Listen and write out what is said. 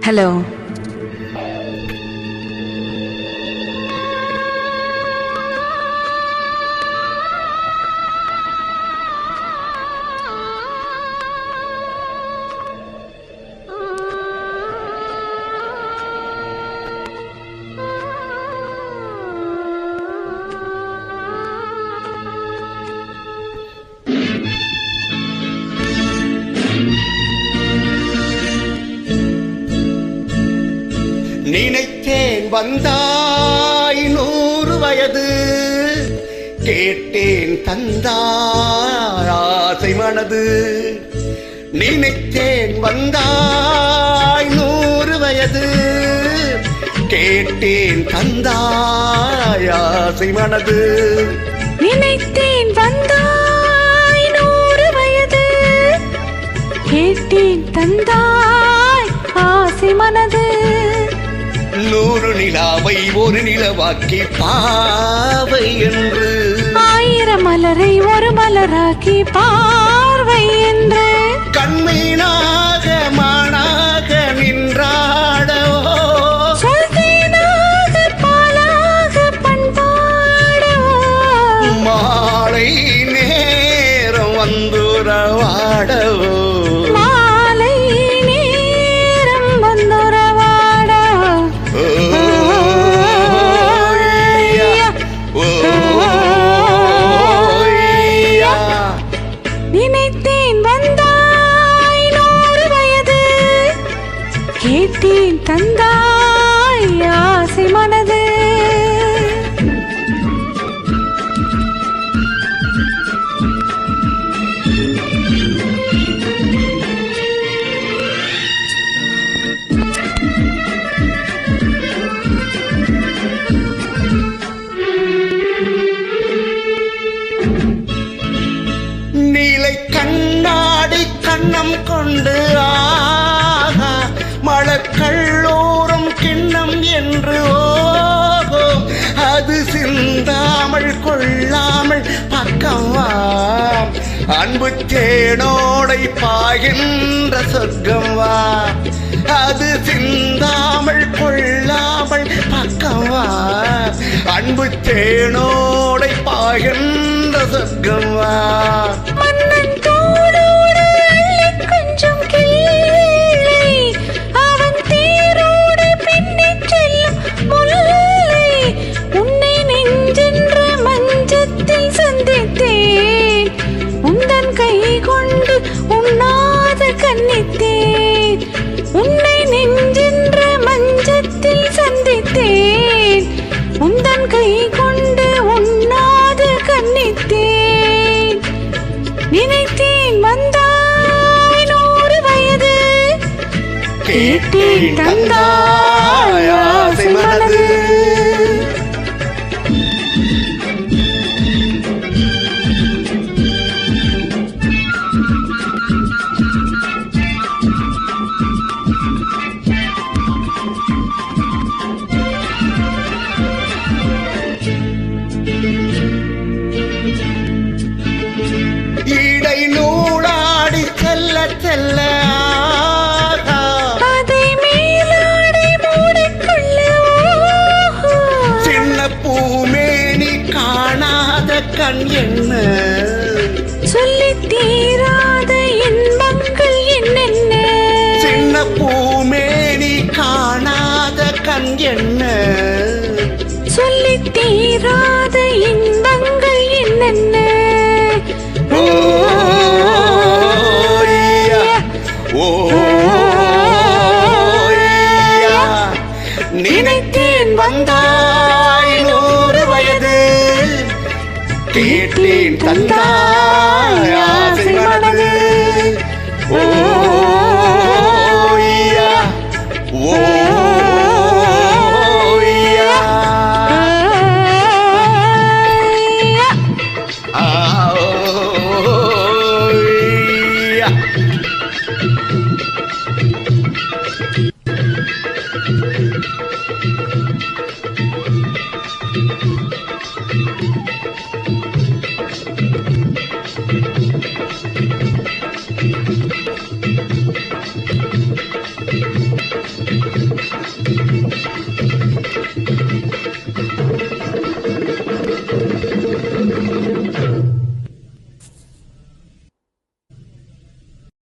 Hello. நினைத்தேன் வந்தாய் 100 வயது, கேட்டேன் தந்தாய் ஆசை மனது. நினைத்தேன் வந்தாய் 100 வயது, கேட்டேன் தந்தாய் ஆசை மனது. நினைத்தேன் வந்தாய் 100 வயது, கேட்டேன் தந்தாய் ஆசை மனது. 100 நிலாவை ஒரு நிலவாக்கி பாவை என்று, 1000 மலரை ஒரு மலராக்கி பார்வை என்று, கண்மீனாக மானாக நின்றாடவோ, சொல்தேனாக பாலாக பண்பாடவோ, மாலை நேரம் வந்துறவாடவோ, மாலை நேரம் வந்துறவாடவோ. நினைத்தேன் வந்தாய் 100 வயது, கேட்டேன் தந்தாய் ஆசை மனது. நீலை கண்ணாடி கண்ணம் கொண்டு ஆகா, மழக்கல்லோரம் கிண்ணம் என்று ஓகோ, அது சிந்தாமல் கொள்ளாமல் பக்கமா, அன்பு தேனோடை பாய்கின்ற சொர்க்கம் வா, அது சிந்தாமல் கொள்ளாமல் பக்கமா, அன்பு தேனோடை பாய்கின்ற சொர்க்கம் வா. மன்னன் தோளோடு அள்ளிக் கொஞ்சம் கிள்ளை, அவன் தேரோடு பின்னிச் செல்லும் முல்லை, உன்னை நெஞ்சென்ற மஞ்சத்தில் சந்தித்தேன், உந்தன் கை கொண்டு உண்ணாத கன்னித்தேன், உன்னை நெஞ்சென்ற மஞ்சத்தில் சந்தித்தேன், உந்தன் கை கொண்டு உண்ணாத கன்னித்தேன். நினைத்தேன் வந்தாய் 100 வயது, கேட்டேன் தந்தாய் ஆசை மனது. இடை நூலாடி செல்ல செல்ல ஆகா, அதை மேலாடை மூடிக்கொள்ள ஓஹோ, சின்ன பூமேனி காணாத கண் என்ன, சொல்லித் தீராத இன்பங்கள் என்னென்ன, சின்ன பூமேனி காணாத கண் என்ன, சொல்லித் தீராத இன்பங்கள் என்னென்ன. ஓய்யா, ஓய்யா. நினைத்தேன் வந்தாய் 100 வயது, கேட்டேன் தந்தாய் ஆசை மனது. ஓய்யா, ஓய்யா. ஆ